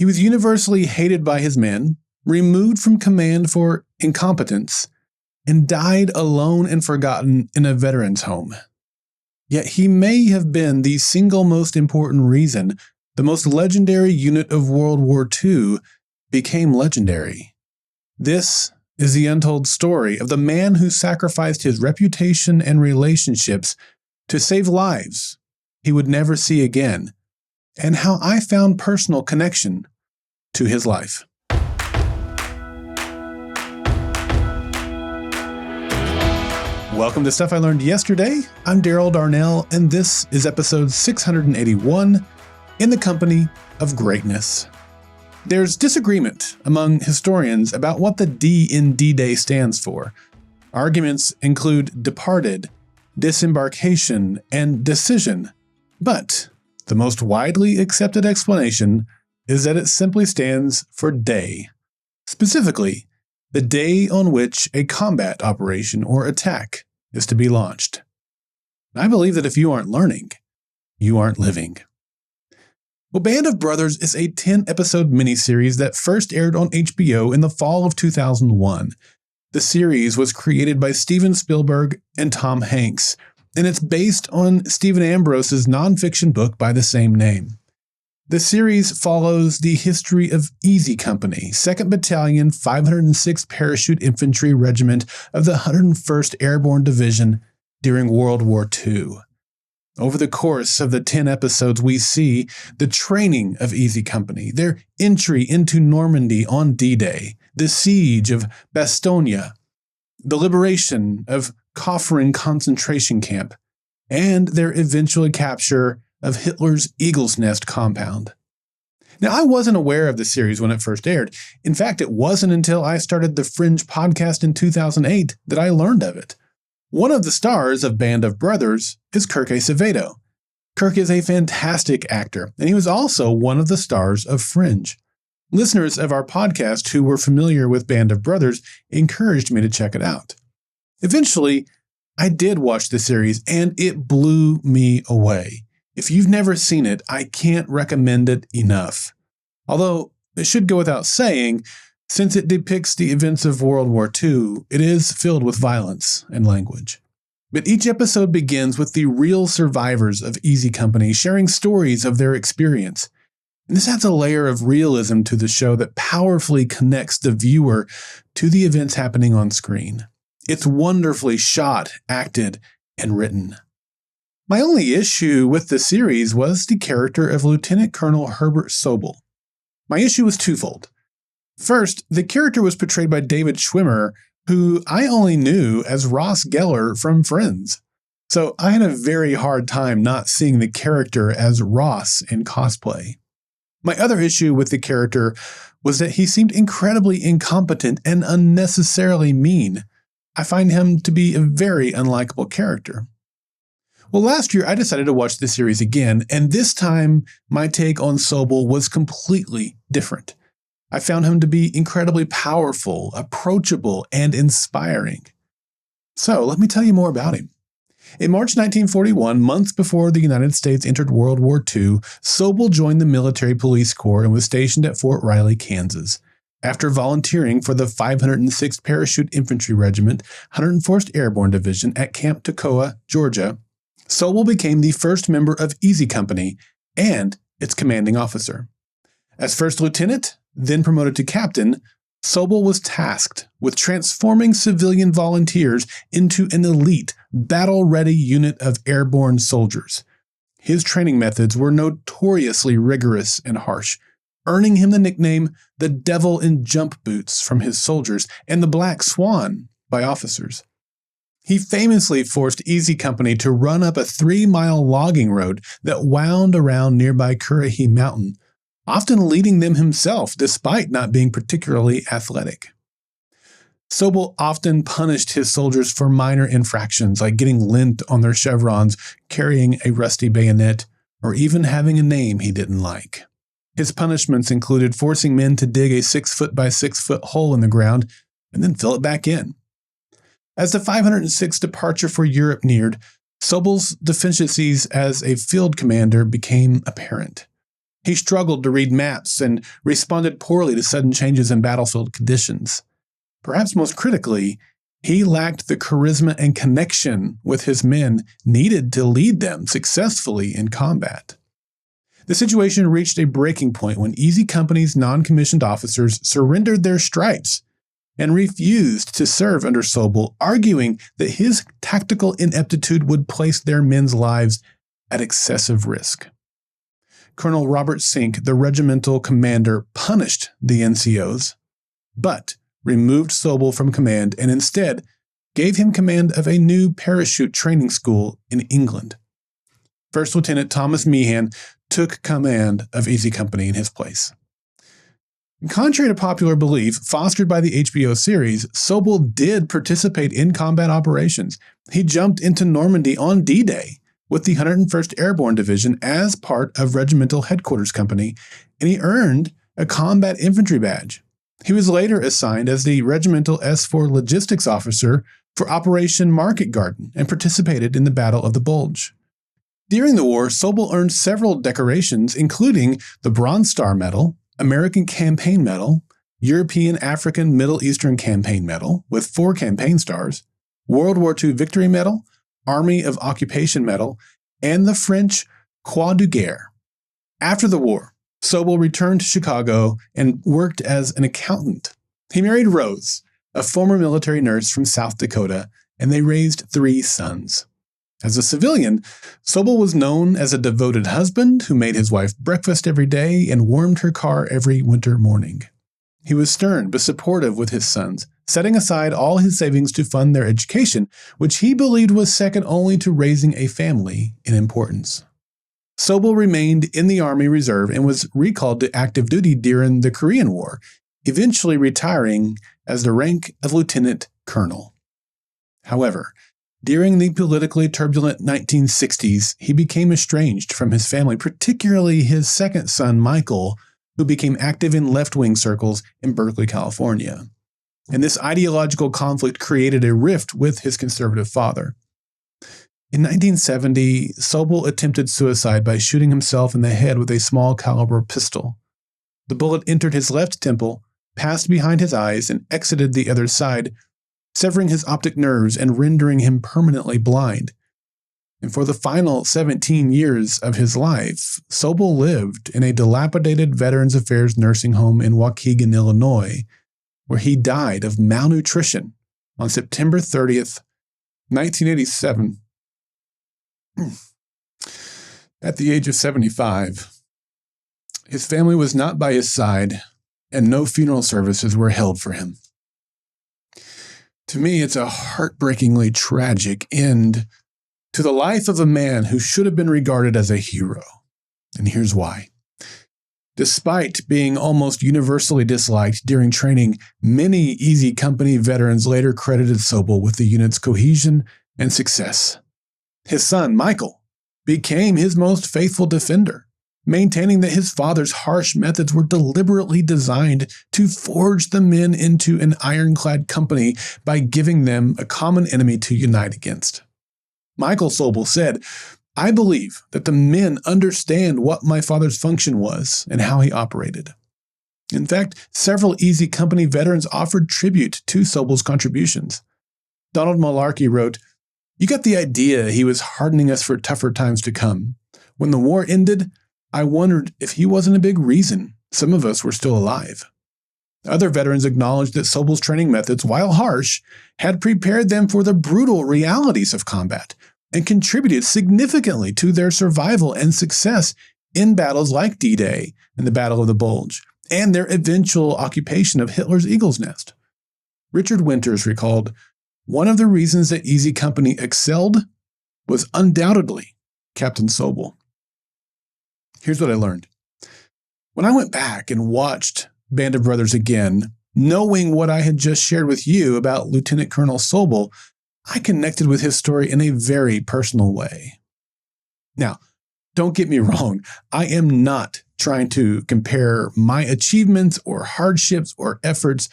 He was universally hated by his men, removed from command for incompetence, and died alone and forgotten in a veteran's home. Yet he may have been the single most important reason the most legendary unit of World War II became legendary. This is the untold story of the man who sacrificed his reputation and relationships to save lives he would never see again, and how I found personal connection to his life. Welcome to Stuff I Learned Yesterday. I'm Daryl Darnell, and this is episode 681, In the Company of Greatness. There's disagreement among historians about what the D in D-Day stands for. Arguments include departed, disembarkation, and decision, but the most widely accepted explanation is that it simply stands for day. Specifically, the day on which a combat operation or attack is to be launched. I believe that if you aren't learning, you aren't living. Well, Band of Brothers is a 10-episode miniseries that first aired on HBO in the fall of 2001. The series was created by Steven Spielberg and Tom Hanks, and it's based on Stephen Ambrose's nonfiction book by the same name. The series follows the history of Easy Company, 2nd Battalion, 506th Parachute Infantry Regiment of the 101st Airborne Division during World War II. Over the course of the 10 episodes, we see the training of Easy Company, their entry into Normandy on D-Day, the siege of Bastogne, the liberation of Kaufering concentration camp, and their eventual capture of Hitler's Eagle's Nest compound. Now, I wasn't aware of the series when it first aired. In fact, it wasn't until I started the Fringe podcast in 2008 that I learned of it. One of the stars of Band of Brothers is Kirk Acevedo. Kirk is a fantastic actor, and he was also one of the stars of Fringe. Listeners of our podcast who were familiar with Band of Brothers encouraged me to check it out. Eventually, I did watch the series, and it blew me away. If you've never seen it, I can't recommend it enough. Although, it should go without saying, since it depicts the events of World War II, it is filled with violence and language. But each episode begins with the real survivors of Easy Company sharing stories of their experience. And this adds a layer of realism to the show that powerfully connects the viewer to the events happening on screen. It's wonderfully shot, acted, and written. My only issue with the series was the character of Lieutenant Colonel Herbert Sobel. My issue was twofold. First, the character was portrayed by David Schwimmer, who I only knew as Ross Geller from Friends. So I had a very hard time not seeing the character as Ross in cosplay. My other issue with the character was that he seemed incredibly incompetent and unnecessarily mean. I find him to be a very unlikable character. Well, last year I decided to watch the series again, and this time my take on Sobel was completely different. I found him to be incredibly powerful, approachable, and inspiring. So let me tell you more about him. In March 1941, months before the United States entered World War II, Sobel joined the Military Police Corps and was stationed at Fort Riley, Kansas. After volunteering for the 506th Parachute Infantry Regiment, 101st Airborne Division at Camp Toccoa, Georgia, Sobel became the first member of Easy Company and its commanding officer. As first lieutenant, then promoted to captain, Sobel was tasked with transforming civilian volunteers into an elite, battle-ready unit of airborne soldiers. His training methods were notoriously rigorous and harsh, earning him the nickname the Devil in Jump Boots from his soldiers and the Black Swan by officers. He famously forced Easy Company to run up a 3-mile logging road that wound around nearby Currahee Mountain, often leading them himself despite not being particularly athletic. Sobel often punished his soldiers for minor infractions like getting lint on their chevrons, carrying a rusty bayonet, or even having a name he didn't like. His punishments included forcing men to dig a 6-foot by 6-foot hole in the ground and then fill it back in. As the 506th departure for Europe neared, Sobel's deficiencies as a field commander became apparent. He struggled to read maps and responded poorly to sudden changes in battlefield conditions. Perhaps most critically, he lacked the charisma and connection with his men needed to lead them successfully in combat. The situation reached a breaking point when Easy Company's non-commissioned officers surrendered their stripes and refused to serve under Sobel, arguing that his tactical ineptitude would place their men's lives at excessive risk. Colonel Robert Sink, the regimental commander, punished the NCOs, but removed Sobel from command and instead gave him command of a new parachute training school in England. First Lieutenant Thomas Meehan took command of Easy Company in his place. Contrary to popular belief, fostered by the HBO series, Sobel did participate in combat operations. He jumped into Normandy on D-Day with the 101st Airborne Division as part of Regimental Headquarters Company, and he earned a combat infantry badge. He was later assigned as the Regimental S4 Logistics Officer for Operation Market Garden and participated in the Battle of the Bulge. During the war, Sobel earned several decorations, including the Bronze Star Medal, American Campaign Medal, European, African, Middle Eastern Campaign Medal with 4 campaign stars, World War II Victory Medal, Army of Occupation Medal, and the French Croix de Guerre. After the war, Sobel returned to Chicago and worked as an accountant. He married Rose, a former military nurse from South Dakota, and they raised 3 sons. As a civilian, Sobel was known as a devoted husband who made his wife breakfast every day and warmed her car every winter morning. He was stern but supportive with his sons, setting aside all his savings to fund their education, which he believed was second only to raising a family in importance. Sobel remained in the Army Reserve and was recalled to active duty during the Korean War, eventually retiring as the rank of lieutenant colonel. However, during the politically turbulent 1960s, he became estranged from his family, particularly his second son, Michael, who became active in left-wing circles in Berkeley, California. And this ideological conflict created a rift with his conservative father. In 1970, Sobel attempted suicide by shooting himself in the head with a small-caliber pistol. The bullet entered his left temple, passed behind his eyes, and exited the other side, severing his optic nerves and rendering him permanently blind. And for the final 17 years of his life, Sobel lived in a dilapidated Veterans Affairs nursing home in Waukegan, Illinois, where he died of malnutrition on September 30th, 1987, at the age of 75. His family was not by his side, and no funeral services were held for him. To me, it's a heartbreakingly tragic end to the life of a man who should have been regarded as a hero. And here's why. Despite being almost universally disliked during training, many Easy Company veterans later credited Sobel with the unit's cohesion and success. His son, Michael, became his most faithful defender, maintaining that his father's harsh methods were deliberately designed to forge the men into an ironclad company by giving them a common enemy to unite against. Michael Sobel said, "I believe that the men understand what my father's function was and how he operated." In fact, several Easy Company veterans offered tribute to Sobel's contributions. Donald Malarkey wrote, "You got the idea he was hardening us for tougher times to come. When the war ended, I wondered if he wasn't a big reason some of us were still alive." Other veterans acknowledged that Sobel's training methods, while harsh, had prepared them for the brutal realities of combat and contributed significantly to their survival and success in battles like D-Day and the Battle of the Bulge, and their eventual occupation of Hitler's Eagle's Nest. Richard Winters recalled, "One of the reasons that Easy Company excelled was undoubtedly Captain Sobel." Here's what I learned. When I went back and watched Band of Brothers again, knowing what I had just shared with you about Lieutenant Colonel Sobel, I connected with his story in a very personal way. Now, don't get me wrong, I am not trying to compare my achievements or hardships or efforts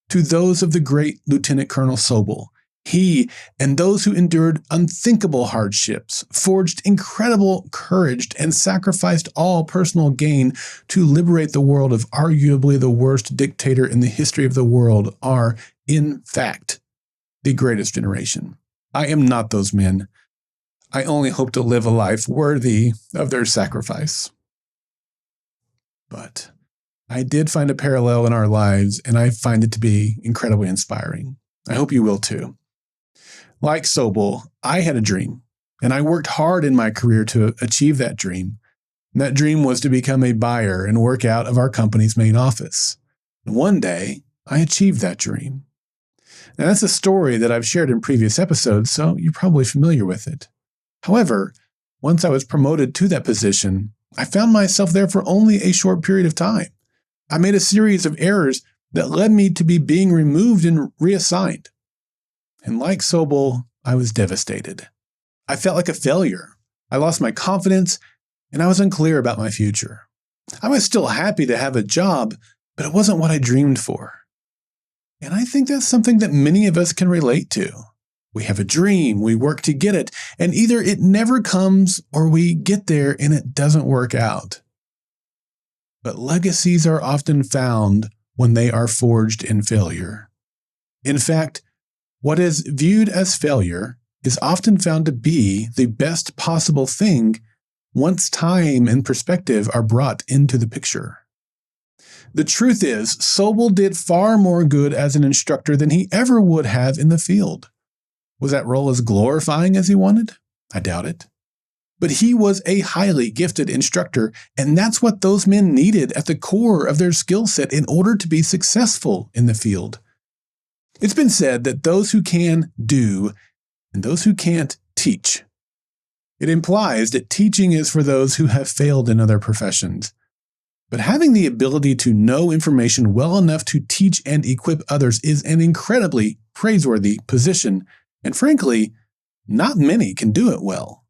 to those of the great Lieutenant Colonel Sobel. He and those who endured unthinkable hardships, forged incredible courage, and sacrificed all personal gain to liberate the world of arguably the worst dictator in the history of the world are, in fact, the greatest generation. I am not those men. I only hope to live a life worthy of their sacrifice. But I did find a parallel in our lives, and I find it to be incredibly inspiring. I hope you will too. Like Sobel, I had a dream, and I worked hard in my career to achieve that dream. And that dream was to become a buyer and work out of our company's main office. And one day, I achieved that dream. Now, that's a story that I've shared in previous episodes, so you're probably familiar with it. However, once I was promoted to that position, I found myself there for only a short period of time. I made a series of errors that led me to be being removed and reassigned. And like Sobel, I was devastated. I felt like a failure. I lost my confidence, and I was unclear about my future. I was still happy to have a job, but it wasn't what I dreamed for. And I think that's something that many of us can relate to. We have a dream, we work to get it, and either it never comes or we get there and it doesn't work out. But legacies are often found when they are forged in failure. In fact, what is viewed as failure is often found to be the best possible thing once time and perspective are brought into the picture. The truth is, Sobel did far more good as an instructor than he ever would have in the field. Was that role as glorifying as he wanted? I doubt it. But he was a highly gifted instructor, and that's what those men needed at the core of their skill set in order to be successful in the field. It's been said that those who can do, and those who can't teach. It implies that teaching is for those who have failed in other professions. But having the ability to know information well enough to teach and equip others is an incredibly praiseworthy position, and frankly, not many can do it well.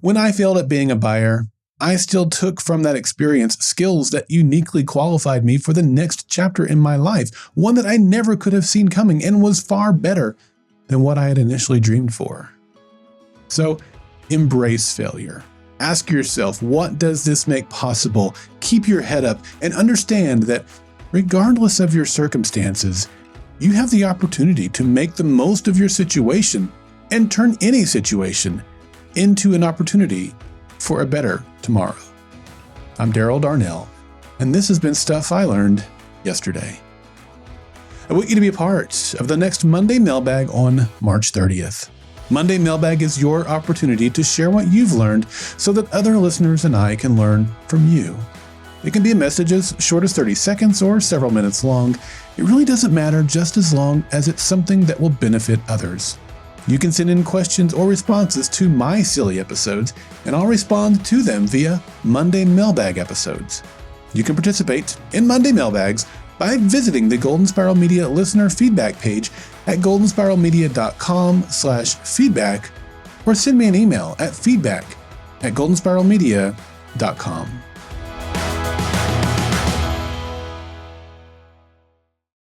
When I failed at being a buyer, I still took from that experience skills that uniquely qualified me for the next chapter in my life, one that I never could have seen coming and was far better than what I had initially dreamed for. So, embrace failure. Ask yourself, what does this make possible? Keep your head up and understand that regardless of your circumstances, you have the opportunity to make the most of your situation and turn any situation into an opportunity for a better tomorrow. I'm Daryl Darnell, and this has been Stuff I Learned Yesterday. I want you to be a part of the next Monday Mailbag on March 30th. Monday Mailbag is your opportunity to share what you've learned so that other listeners and I can learn from you. It can be a message as short as 30 seconds or several minutes long. It really doesn't matter, just as long as it's something that will benefit others. You can send in questions or responses to my SILY episodes, and I'll respond to them via Monday Mailbag episodes. You can participate in Monday Mailbags by visiting the Golden Spiral Media listener feedback page at goldenspiralmedia.com/feedback, or send me an email at feedback@goldenspiralmedia.com.